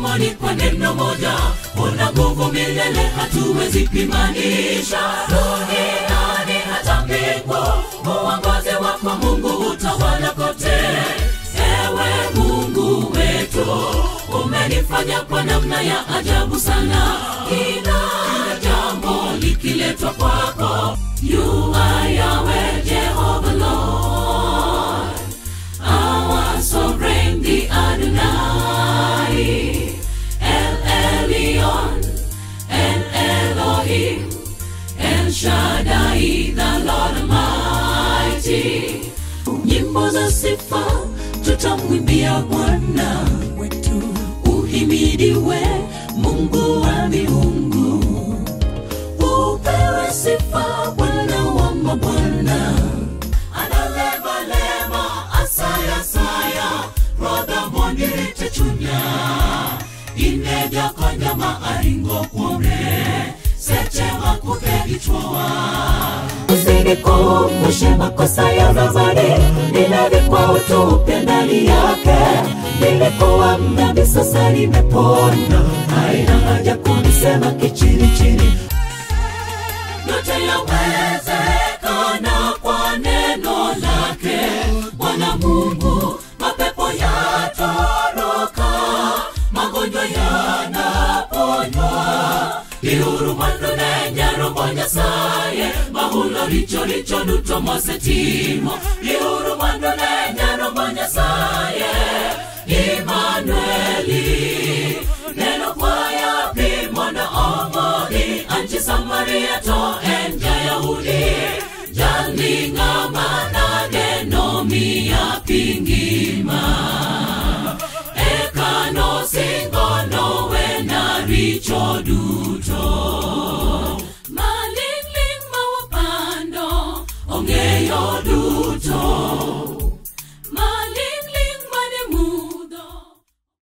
Ukomoni kwa neno moja, una nguvu milele hatuwezi pimanisha. Duniani hata mbingu, uongozi wako Mungu utawala kote. Ewe Mungu wetu, umenifanya kwa namna ya ajabu sana. Kila jambo likiletwa kwako, you are Yahweh, Jehovah Lord, our sovereign, the Adonai, El Elyon, and Elohim, El Shaddai, the Lord Almighty. Nyimbo za sifa tutamwimbia Bwana wetu. Uhimidiwe Mungu wa miungu, upewe sifa Bwana wa mabwana. Analema asaya saya, roda mondirite chunya, ineja konyama aringo kwome, setema kupegichwa. Usinikumbushe makosa ya zamani, ninavikwa utupe ndani yake. Nilikuwa mdhambi sasa nimepona, haina haja kunisema kichini chini. Yote yawezekana kwa neno lake. Bwana Mungu, mapepo yatoroka, magonjwa yanaponywa. Ihurumando nenya robo Nyasaye, mahulo richo richo duto mosetimo. Ihurumando nenya robo Nyasaye, Emmanueli. Neno kwa yapi mwana omoni, anchi Samaria to enja Yahudi. Jali ngama na neno miya pingima, ekano singono wena richo duto. Malingling mawapando, ongeyo duto.